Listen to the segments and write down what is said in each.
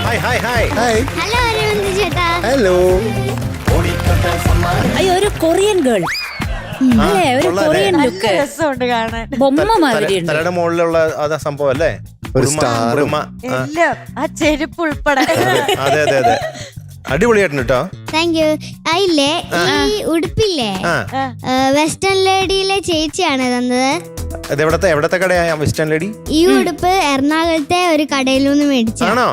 Hi hi hi hi. Hello Aravind ചേട്ടാ. Hello. അയ്യോ ഒരു കൊറിയൻ ഗേൾ അല്ലേ, ഒരു കൊറിയൻ ലുക്ക്, രസമുണ്ട് കാണാൻ. ബൊമ്മ മാതിരി ഉണ്ട്. തലയുടെ മുകളിലുള്ള അതാ സംഭവം അല്ലേ? ഒരു സ്റ്റാറും. എല്ലാം ആ ചെരുപ്പ് ഉൾപ്പെടെ. അതെ അതെ അതെ, അടിപൊളിയായിട്ടുണ്ട് കേട്ടോ. Thank U. ഇല്ലേ ഈ ഉടുപ്പില്ലേ ആ, വെസ്റ്റേൺ ലേഡിയിലെ ചേച്ചിയാണ് തന്നത്. ഇത് എവിടത്തെ കടയാ വെസ്റ്റേൺ ലേഡി? ഈ ഉടുപ്പ് എറണാകുളത്തെ ഒരു കടയിൽ നിന്ന് മേടിച്ചു. ആണോ?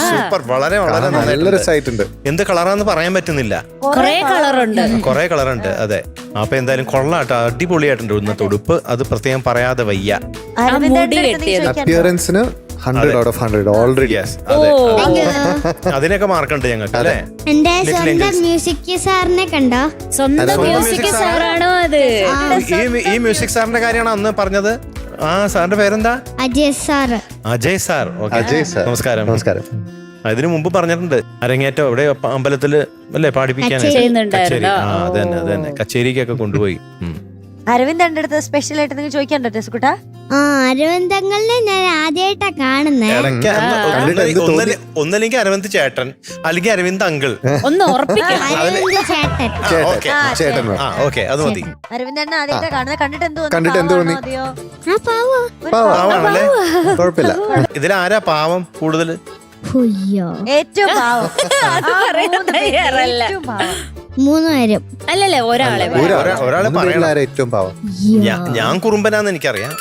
സൂപ്പർ, വളരെ വളരെ നല്ല നന്നായിട്ടുണ്ട്. രസമായിട്ടുണ്ട്. എന്ത് കളറാന്ന് പറയാൻ പറ്റുന്നില്ല, കൊറേ കളറുണ്ട്. കൊറേ കളറുണ്ട്. അതെ, അപ്പൊ എന്തായാലും കൊള്ളാട്ടോ, അടിപൊളിയായിട്ടുണ്ട് ഇന്നത്തെ ഉടുപ്പ്. അത് പ്രത്യേകം പറയാതെ വയ്യ. അരവിന്ദന്റെ മുടി അടുത്ത് നീ വെട്ടിയത്. ചോദിക്കാൻ അപ്പിയറൻസിന് 100 out of 100 ഓൾറെഡി. യെസ്, അതെ, Thank you. അതിനൊക്കെ മാർക്കുണ്ട് ഞങ്ങൾക്ക് അല്ലേ? എന്റെ Little സ്വന്തം Angels. മ്യൂസിക് സാറിനെ കണ്ടോ? സ്വന്തം സ്വന്തം മ്യൂസിക് music സാറാണോ അത്? ഈ മ്യൂസിക് സാറിന്റെ കാര്യമാണ് അന്ന് പറഞ്ഞത്. ആ സാറിന്റെ പേരെന്താ? Ajay sir. Ajay sir. Okay. Ajay sir. നമസ്കാരം. നമസ്കാരം. ഇതിനു മുമ്പ് പറഞ്ഞിട്ടുണ്ട് അരങ്ങേറ്റം ഇവിടെ അമ്പലത്തില് അല്ലേ പാടിപ്പിക്കാനായിട്ട്. ചെയ്യുന്നുണ്ടായിരുന്നോ? കച്ചേരി. ആ, അതന്നെ അതന്നെ, കച്ചേരിക്കൊക്കെ കൊണ്ടുപോയി. അരവിന്ദന്റെ അടുത്ത് സ്പെഷ്യൽ ആയിട്ട് നിങ്ങൾ ചോദിക്കണ്ടോ ടെസ്കുട്ടാ? ആ അരവിന്ദങ്ങളിനെ ഞാൻ ആദ്യമായിട്ടാ കാണുന്നേ. ഇടയ്ക്ക് ഒന്നല്ലെങ്കിൽ അരവിന്ദ് ചേട്ടൻ, അല്ലെങ്കിൽ അരവിന്ദ് അങ്കിൾ. ഒന്ന് ഉറപ്പിക്കാം. അരവിന്ദ് ചേട്ടൻ. ഓക്കെ ചേട്ടൻ. ആ, ഓക്കെ, അത് മതി. അരവിന്ദനെ ആദ്യമായിട്ടാ കാണുന്നത്. കണ്ടിട്ട് എന്ത് കണ്ടിട്ട് എന്ത് തോന്നി? അതെയോ? ആ പാവോ. പാവമാണല്ലേ? കുഴപ്പമില്ല. ഇതിലാരാ പാവം കൂടുതൽ? ഹുയ്യോ. ഏറ്റവും പാവം. അത് പറയാൻ തയ്യാറല്ല. ഏറ്റവും പാവം. 3 പേരും. അല്ലല്ലേ, ഒരാളെ ഒരാളെ പറയണം. ആരാ ഏറ്റവും പാവം? ഞാൻ കുറുമ്പനാന്ന് എനിക്കറിയാം.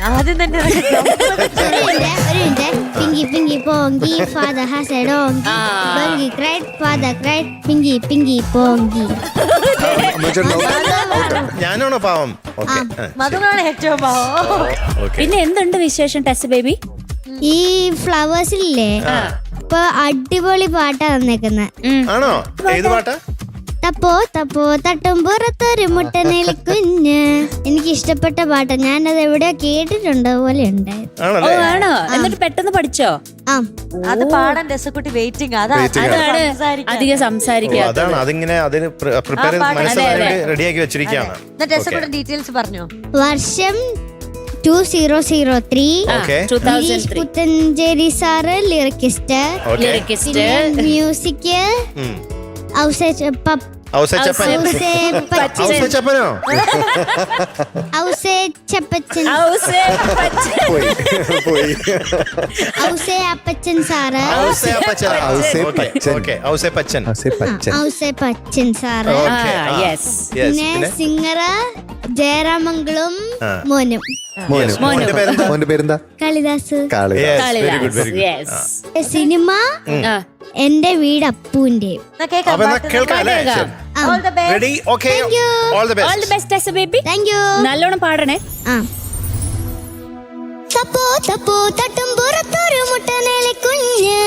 ആദ്യം തന്നെ ഒരു minute. Pinky Pinky Ponky father has a donkey. Donkey cried father cried Pinky Pinky Ponky. ഞാനാണോ പാവം? ഓക്കെ, മധുവാണ് ഏറ്റവും പാവം. ഓക്കെ. പിന്നെ എന്തുണ്ട് വിശേഷം ടെസ് ബേബി? ഈ ഫ്ലവേഴ്സില്ലേ ഇപ്പൊ അടിപൊളി പാട്ടാ തന്നേക്കുന്നത്. ആണോ? ഏത് പാട്ടാ? തപ്പോ തപ്പോ തട്ടും പുറത്തൊരു മുട്ടനിൽ കുഞ്ഞ്. എനിക്ക് ഇഷ്ടപ്പെട്ട പാട്ടാ. ഞാനത് എവിടെയോ കേട്ടിട്ടുണ്ട് പോലെ ഉണ്ടായിരുന്നു. ഓ ആണല്ലേ? ആണോ? എന്നിട്ട് പെട്ടെന്ന് പഠിച്ചോ? ആ അത് പാടാൻ രസക്കുട്ടി വെയിറ്റിംഗ്. അതാണ് അധികം ഓ, സംസാരിക്കാത്തത്. അതാണ് അതിങ്ങനെ അതിന് പ്രിപ്പയർ റെഡിയാക്കി വെച്ചിരിക്കുകയാണ്. രസക്കുട്ടി ഡീറ്റെയിൽസ് പറഞ്ഞോ. വർഷം 2003. Okay. 2003 Puthenchery sir lyricist. Okay. Lyricist. Music Ouseppachan. Ouseppachan sir. Ouseppachan sir. പിന്നെ സിംഗറ് ജയറാമംഗളും മോനും. മോന്റെ പേരെന്താ? കാളിദാസ്. Yes. സിനിമ എന്റെ വീട് അപ്പൂന്റെ. Ready? Okay, all the All the best Tess baby. Thank you. നല്ലോണം പാടണേ. തപ്പോ തപ്പോ തട്ടും പുറത്തൊരു മുട്ടനിൽ കുഞ്ഞ്.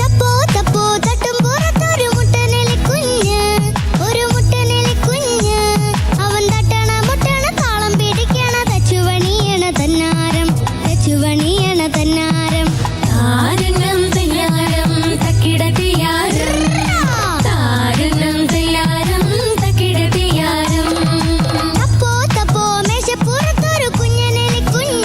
തപ്പോ തപ്പോ തട്ടും പുറത്തൊരു മുട്ടനിൽ കുഞ്ഞ്. ഒരു മുട്ടനിൽ കുഞ്ഞ്. അവൻ തട്ടണ മുട്ടണ താളം പിടിക്കണ തച്ചുവണിയണ തന്നാരം. തച്ചുവണിയണ തന്നാരം. താരനം തയ്യാരം തക്കിട തിയാരം. താരനം തയ്യാരം തക്കിട തിയാരം. തപ്പോ തപ്പോ മേശപ്പുറത്തൊരു കുഞ്ഞനിൽ കുഞ്ഞ്.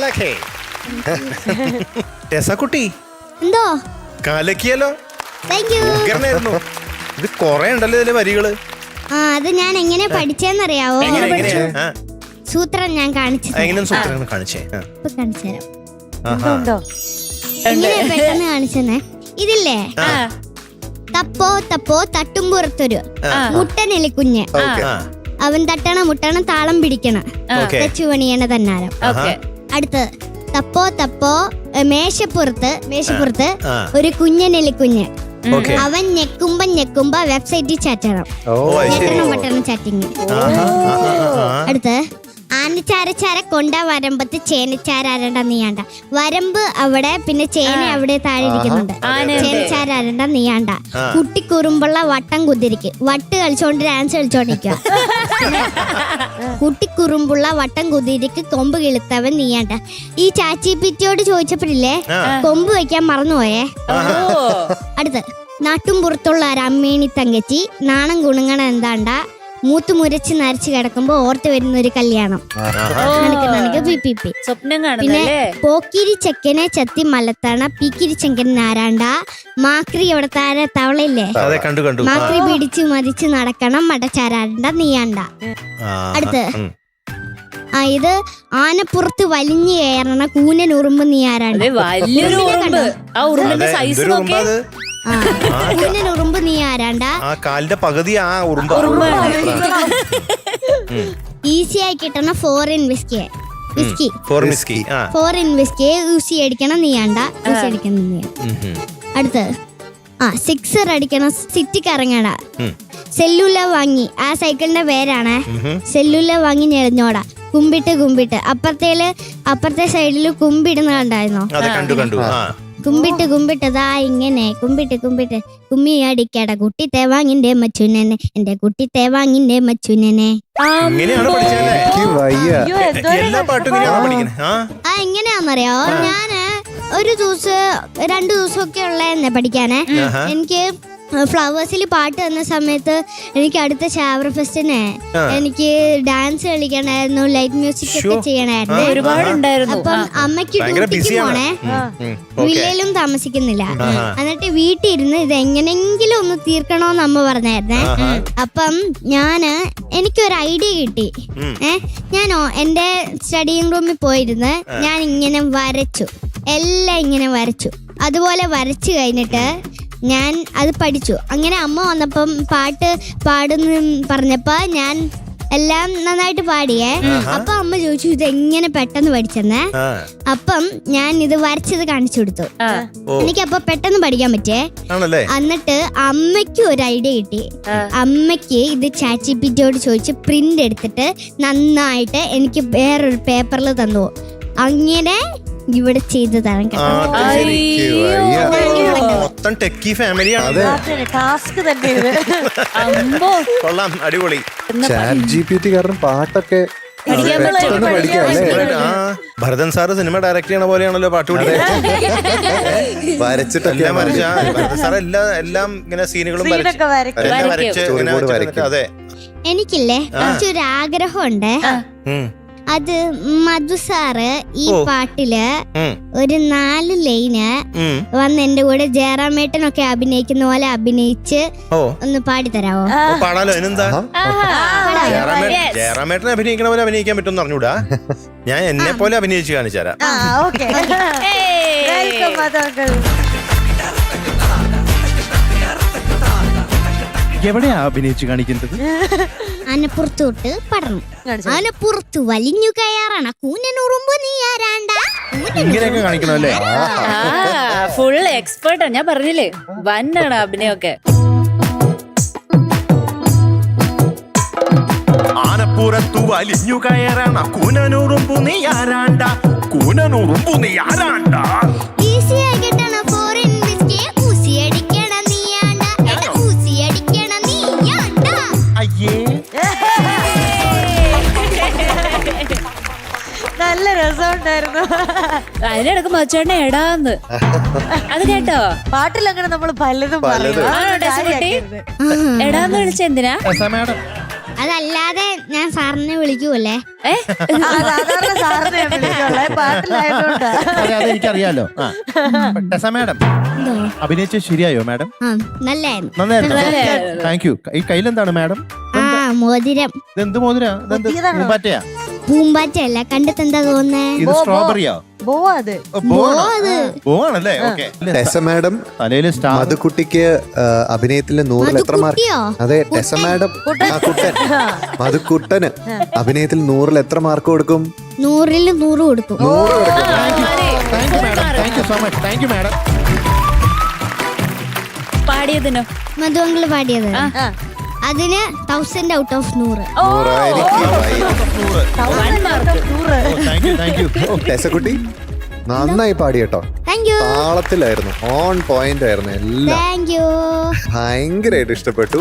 ഓക്കേ. രസക്കുട്ടി എന്തോ കലക്കിയല്ലോ, താങ്ക് യു. ഉഗ്രനായിരുന്നു. ഇത് കൊറേ ഉണ്ടല്ലോ ഇതിലെ വരികള്. അത് ഞാൻ എങ്ങനെ പഠിച്ചെന്നറിയാവോ? എങ്ങനെയാ? സൂത്രം ഞാൻ കാണിച്ചു എങ്ങനെ സൂത്രങ്ങൾ കാണിച്ചേ? ഇപ്പൊ കാണിച്ചു തരാം. ആഹാ. ഉണ്ടോ എങ്ങനെ പെട്ടെന്ന് കാണിച്ചെന്നേ. ഇതില്ലേ, തപ്പോ തപ്പോ തട്ടുംപുറത്തൊരു മുട്ടനെലിക്കുഞ്ഞ്, ഓക്കെ. ആ, അവൻ തട്ടണ മുട്ടണ താളം പിടിക്കണം, ഓക്കേ. തെച്ചുപണിയണ തന്നാരം. ഓക്കെ. അടുത്ത് തപ്പോ തപ്പോ മേശപ്പുറത്ത് ആ. ഒരു കുഞ്ഞനെലിക്കുഞ്ഞ്, ഓക്കേ. അവൻ ഞെക്കുമ്പോ വെബ്സൈറ്റിൽ ചാറ്റണം, ഓ അത് ശരി. ഞെക്കണം പട്ടണം ചാറ്റിങ്. ആഹാ, ആ. അടുത്ത് ആനച്ചാരച്ചാര കൊണ്ട വരമ്പത്ത് ചേനച്ചാരണ്ട നീയാണ്ട. വരമ്പ് അവിടെ, പിന്നെ ചേന അവിടെ താഴെ ഇരിക്കുന്നുണ്ട്. ചേനച്ചാരണ്ട നീയാണ്ട. കുട്ടിക്കുറുമ്പുള്ള വട്ടം കുതിരിക്ക്, വട്ട് കളിച്ചോണ്ട് ഡാൻസ് കളിച്ചോണ്ടിരിക്കുക. കുട്ടിക്കുറുമ്പുള്ള വട്ടം കുതിരിക്ക് കൊമ്പ് കിളുത്തവൻ നീയാണ്ട. ഈ ചാച്ചിപ്പിറ്റിയോട് ചോദിച്ചപ്പോഴില്ലേ കൊമ്പ് വെക്കാൻ മറന്നുപോയേ. അടുത്ത് നാട്ടും പുറത്തുള്ള ഒരു അമ്മേണി തങ്കച്ചി, നാണം കുണുങ്ങണ എന്താണ്ട, മൂത്ത് മുരച്ച് നരച്ച് കിടക്കുമ്പോ ഓർത്ത് വരുന്ന ഒരു കല്യാണം, നനക്ക് പി പി പി. സ്വപ്നം പിന്നെ കാണുന്നല്ലേ? പോക്കിരി ചെക്കനെ ചത്തി മലത്തണ, പീക്കിരി ചെക്കൻ നാരാണ്ട, മാക്രി അവിടെ താര തവളയില്ലേ, അതെ, കണ്ടു കണ്ടു. മാക്രി പിടിച്ച് മതിച്ച് നടക്കണം, മടച്ചാരാണ്ട നീയാണ്ട. അടുത്ത് ഇത് ആനപ്പുറത്ത് വലിഞ്ഞു കയറണ കൂനൻ ഉറുമ്പ് നീ ആരാണ്ട. അതെ, വലിയൊരു ഉറുമ്പ്. ആ ഉറുമ്പിന്റെ സൈസ് നോക്കേ. കൂനൻ ഉറുമ്പ് നീ ആരാണ്ട. ആ കാലിന്റെ പകുതി ആ ഉറുമ്പ്. ഈസി ആയി കിട്ടണ foreign whisky, foreign whisky Uzi അടിക്കണം നീയാണ്ട, ഊസി അടിക്കണം നീ. അടുത്ത് സിക്സർ അടിക്കണം, സിറ്റി കറങ്ങണ, സെല്ലുല വാങ്ങി, ആ സൈക്കിളിന്റെ പേരാണ് സെല്ലുല വാങ്ങി ഞെളിഞ്ഞോടാ, കുമ്പിട്ട് അപ്പുറത്തെ സൈഡില് കുമ്പിടുന്ന കണ്ടായിരുന്നോ? കുമ്പിട്ടതാ ഇങ്ങനെ കുമ്പിട്ട് കുമ്മി അടിക്കട കുട്ടി തേവാങ്ങിന്റെ മച്ചുനനെ, എന്റെ കുട്ടി തേവാങ്ങിന്റെ മച്ചുനനെ. എങ്ങനെയാന്നറിയോ, ഞാന് ഒരു ദിവസം 2 ദിവസമൊക്കെ ഉള്ള പഠിക്കാനേ. എനിക്ക് ഫ്ലവേഴ്സിൽ പാട്ട് വന്ന സമയത്ത് എനിക്ക് അടുത്ത ഷാവർ ഫെസ്റ്റിന് എനിക്ക് ഡാൻസ് കളിക്കണായിരുന്നു, ലൈറ്റ് മ്യൂസിക് ഒക്കെ ചെയ്യണായിരുന്നു, ഒരുപാടുണ്ടായിരുന്നു. അപ്പം അമ്മയ്ക്ക് ഡ്യൂട്ടിക്ക് പോണേ, വില്ലയിലും താമസിക്കുന്നില്ല. എന്നിട്ട് വീട്ടിൽ ഇരുന്ന് ഇത് എങ്ങനെങ്കിലും ഒന്ന് തീർക്കണോന്ന് അമ്മ പറഞ്ഞായിരുന്നേ. അപ്പം എനിക്കൊരു ഐഡിയ കിട്ടി. ഞാനോ എന്റെ സ്റ്റഡിയിങ് റൂമിൽ പോയിരുന്ന് ഞാൻ ഇങ്ങനെ വരച്ചു, എല്ലാം ഇങ്ങനെ വരച്ചു. അതുപോലെ വരച്ചു കഴിഞ്ഞിട്ട് ഞാൻ അത് പഠിച്ചു. അങ്ങനെ അമ്മ വന്നപ്പം പാട്ട് പാടുന്ന പറഞ്ഞപ്പോ ഞാൻ എല്ലാം നന്നായിട്ട് പാടിയേ. അപ്പൊ അമ്മ ചോദിച്ചു ഇത് എങ്ങനെ പെട്ടെന്ന് പഠിച്ചെന്നേ. അപ്പം ഞാൻ ഇത് വരച്ചത് കാണിച്ചു കൊടുത്തു. എനിക്കപ്പൊ പെട്ടെന്ന് പഠിക്കാൻ പറ്റേ. എന്നിട്ട് അമ്മയ്ക്ക് ഒരു ഐഡിയ കിട്ടി. അമ്മയ്ക്ക് ഇത് ചാറ്റ്ജിപിറ്റിയോട് ചോദിച്ച് പ്രിന്റ് എടുത്തിട്ട് നന്നായിട്ട് എനിക്ക് വേറൊരു പേപ്പറിൽ തന്നു. അങ്ങനെ ഇവിടെ ചെയ്ത് തരാൻ മൊത്തം ടെക്കി ഫാമിലിയാണ്. ടാസ്ക് തന്നെ കൊള്ളാം, അടിപൊളി. ChatGPT കാരണം പാട്ടൊക്കെ ഭരതൻ സാറ് സിനിമ ഡയറക്ട് ചെയ്യണ പോലെയാണല്ലോ പാട്ട് കൂടി വരച്ചിട്ടെല്ലാം ഭരതൻ സാർ എല്ലാം ഇങ്ങനെ സീനുകളും വരച്ച്. അതെ, എനിക്കില്ലേ കുറച്ചൊരു ആഗ്രഹമുണ്ട്. അത് മധു സാറ് ഈ പാട്ടില് ഒരു 4 ലൈന് വന്ന് എന്റെ കൂടെ ജയറാമേട്ടനൊക്കെ അഭിനയിക്കുന്ന പോലെ അഭിനയിച്ച് ഒന്ന് പാടിത്തരാവോ? പാടാലോ, അതിനെന്താ. ജയറാമേട്ടനെ അഭിനയിക്കണ പോലെ അഭിനയിക്കാൻ പറ്റുമെന്ന് അറിഞ്ഞൂടാ. ഞാൻ എന്നെ പോലെ അഭിനയിച്ച് കാണിച്ചു തരാം. എവിടെയാ അഭിനയിച്ചു കാണിക്കുന്നത്? ആനപ്പുറത്തോട്ട് പടർന്നു, ആനപ്പുറത്ത് വലിഞ്ഞു കയറണ കൂനനുറുമ്പ് നീ ആരാണ്ട. ഇങ്ങനെയൊക്കെ കാണിക്കണം അല്ലേ? ഫുൾ എക്സ്പേർട്ടാ, ഞാൻ പറഞ്ഞില്ലേ, വന്നാണ് അഭിനയൊക്കെ. ആനപ്പുറത്തു വലിഞ്ഞു കയറണ കൂനനുറുമ്പു നീ ആരാണ്ട, കൂനനുറുമ്പു നീ ആരാണ്ട. ഈസി ആയി കിട്ടണ ഫോറിൻ വിസ്കി ഊസി അടിക്കണ നീയാണ്ട, ഊസി അടിക്കണ നീയാണ്ട. അയ്യേ, നല്ല രസമുണ്ടായിരുന്നു. അതിനിടക്ക് മച്ചോണ്ട എടാന്ന് അത് കേട്ടോ. പാട്ടിലങ്ങനെ നമ്മൾ പലതും എടാന്ന് വിളിച്ച എന്തിനാ? അതല്ലാതെ ഞാൻ സാറിനെ വിളിക്കൂല്ലേ? സാധാരണ സാറിനെ വിളിക്കുള്ളേ പാട്ടിലായതുകൊണ്ട്. അതെ അതെ എനിക്കറിയാലോ. ടെസ മാഡം അഭിനയിച്ച ശരിയായോ മാഡം? ആ നല്ലായിരുന്നു. നന്നായിരുന്നു. Thank you. ഈ കയ്യിലെന്താണ് മാഡം? മോതിരം. ഇതെന്ത് മോതിര? പുതിയതാണോ? പൂമ്പാറ്റയാ? പൂമ്പാറ്റയല്ല, കണ്ടിട്ട് എന്താ തോന്നുന്നേ? ഇത് സ്ട്രോബെറിയോ? പോവാ അത്. പോവാണല്ലേ? ഓക്കെ. ടെസ മാഡം തലയില് സ്റ്റാർ. മധുക്കുട്ടിക്ക് അഭിനയത്തില് 100-ൽ എത്ര മാർക്ക്? മധുക്കുട്ടിയോ? അതെ ടെസ മാഡം. കുട്ടൻ മധുക്കുട്ടന് അഭിനയത്തിൽ 100-ൽ എത്ര മാർക്ക് കൊടുക്കും? 100-ൽ 100 കൊടുക്കും. 100 കൊടുക്കും. Thank you madam. Thank you so much. Thank you madam. പാടിയതിനോ? മധുവങ്കിള് പാടിയത് അതിന് 1000 ഔട്ട് ഓഫ് 100. 100 എനിക്ക് വയ്യ. Thank you thank you. ടെസക്കുട്ടി നന്നായി പാടി കേട്ടോ. Thank you. താളത്തിലായിരുന്നു, ഓൺ പോയിന്റ് ആയിരുന്നു എല്ലാം. Thank you. ഭയങ്കരമായിട്ട് ഇഷ്ടപ്പെട്ടു.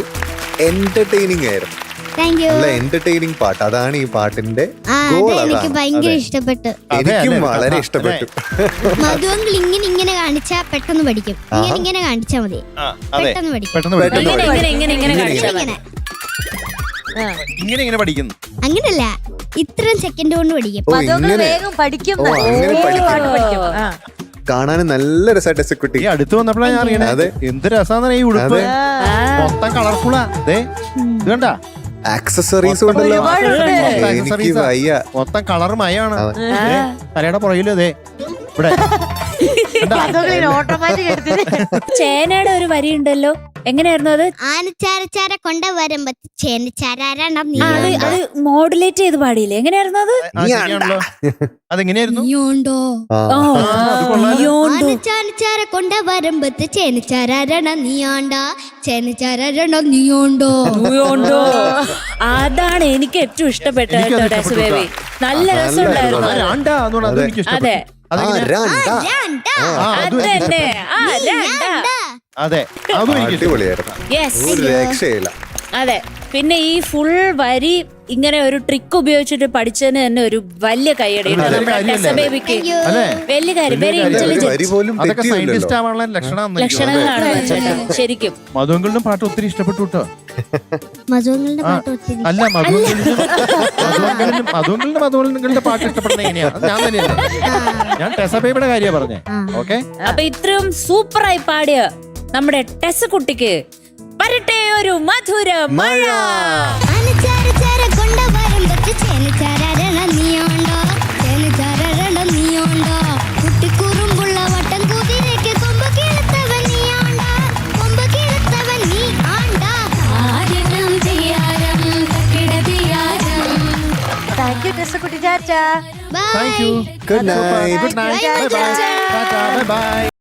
എന്റർടൈനിങ് ആയിരുന്നു. Thank you. നല്ല എന്റർടൈനിങ് പാട്ട്. അതാണ് ഈ പാട്ടിന്റെ അത് ഗോൾ. എനിക്ക് ഭയങ്കര ഇഷ്ടപ്പെട്ടു. എനിക്കും അതെ, വളരെ അതെ. ഇഷ്ടപ്പെട്ടു. മധുവങ്കിൾ ഇങ്ങനെ കാണിച്ചാ പെട്ടെന്ന് പഠിക്കും. ഇങ്ങനെ കാണിച്ചാ മതി, പെട്ടെന്ന് പഠിക്കും. പെട്ടെന്ന് പെട്ടെന്ന് പഠിക്കുന്നു. ഇങ്ങനെ കാണിച്ചാ മതി. ഇങ്ങനെ ഇങ്ങനെ പഠിക്കുന്നു. അങ്ങനല്ല, ഇത്രയും സെക്കൻഡ് കൊണ്ട് പഠിക്കും. ഓ മധുവങ്കിൾ ഇങ്ങനെ വേഗം പഠിക്കും. ഓ, അങ്ങനെ പഠിക്കും. പാട്ട് പഠിക്കും. കാണാനും നല്ല രസ ടെസക്കുട്ടി. ഈ അടുത്ത് വന്നപ്പോഴാണ് ഞാൻ അറിയണേ. അതെ. എന്ത് രസാന്ന് ഈ ഉടുപ്പ്. മൊത്തം കളർഫുള്ളാ. അതെ ഇത് കണ്ട ആക്സസറീസ് ഉണ്ടല്ലോ. എനിക്ക് വയ്യ. മൊത്തം കളർ മയാണ്. തലയുടെ പുറകിലും അതെ ഇവിടെ ഓട്ടോമാറ്റിക് എടുത്തിട്ട് ചേനയുടെ ഒരു വരി ഉണ്ടല്ലോ, എങ്ങനെയായിരുന്നു അത്? ആനച്ചാരച്ചാര കൊണ്ട വരുമ്പോ ചേനച്ചാരാണ്ട നീ അത് മോഡുലേറ്റ് ചെയ്ത് പാടിയില്ലേ? എങ്ങനെയായിരുന്നു അത്? ശരിയാണല്ലോ. അതെങ്ങനെയായിരുന്നു? നീയുണ്ടോ? ആ. അത് കൊള്ളാലോ. അയ്യോണ്ടോ. ആനച്ചാരച്ചാര കൊണ്ട വരുമ്പത്ത് ചേനച്ചാരാരണ നീയാണ്ട, ചേനച്ചാരാരണ നീയുണ്ടോ? അയ്യോണ്ടോ. അതാണ് എനിക്ക് ഏറ്റവും ഇഷ്ടപ്പെട്ടത് എനിക്കും കേട്ടോ അത് ടെസ് ബേബി. ഇഷ്ടപ്പെട്ടു. നല്ല രസമുണ്ടായിരുന്നു. രാണ്ടാ എന്ന് പറഞ്ഞാൽ അതെനിക്ക് ഇഷ്ടപ്പെട്ടു. അതെ ആ, രാണ്ടാ. രാണ്ട. അത് തന്നെ. അതെ അതും എനിക്ക് ഇഷ്ടപ്പെട്ടു. അടിപൊളിയായിരുന്നു. യെസ്, ഒരു രക്ഷയില്ല. അതെ. പിന്നെ ഈ ഫുൾ വരി ഇങ്ങനെ ഒരു ട്രിക്ക് ഉപയോഗിച്ചിട്ട് പഠിച്ചതിന് തന്നെ ഒരു വലിയ കൈയടി ഉണ്ട് അതൊരു നമ്മുടെ കാര്യമല്ലേ? ടെസ ബേബിക്ക്. അല്ലേ? വലിയ കാര്യം, വെരി ഒരു വരി ഇന്റലിജന്റ് പോലും അതൊക്കെ തെറ്റിയില്ലല്ലോ. സയന്റിസ്റ്റ് ആവാനുള്ള ലക്ഷണം. ലക്ഷണങ്ങളാണ് ചേട്ടാ, ശരിക്കും. മധുവങ്കളിലും പാട്ട് ഒത്തിരി ഇഷ്ടപ്പെട്ടു കേട്ടോ. മധുവങ്ങളുടെ പാട്ട് ഒത്തിരി. അല്ല മധുവങ്കളിന്റെ പാട്ട് ഇഷ്ടപ്പെടുന്ന എങ്ങനെയാ? അത് ഞാൻ തന്നെയല്ലേ. ഞാൻ ടെസ ബേബിയുടെ കാര്യമാണ് പറഞ്ഞേ. ഓക്കെ. അപ്പൊ ഇത്രയും സൂപ്പറായി പാടിയ നമ്മുടെ ടെസ കുട്ടിക്ക് വരട്ടെ ഒരു മധുര മഴ. ആനച്ചാരച്ചാര കൊണ്ട വരുമ്പത്ത് ചേനച്ചാരാരണ നീയുണ്ടോ, ചേനച്ചാരാരണ നീയുണ്ടോ? കുട്ടിക്കുറുമ്പുള്ള വട്ടം കുതിരയ്ക്ക് കൊമ്പ് കിളുത്തവൻ നീയാണ്ടാ, കൊമ്പ് കിളുത്തവൻ നീ ആണ്ടാ. ആരണം ചെയ്യാരം തക്കിടതിയാരം. താങ്ക് യു ടെസക്കുട്ടി. ചാച്ചാ. Bye. Thank you. Good night. Good night. Bye, Bye bye. Chacha. Bye bye.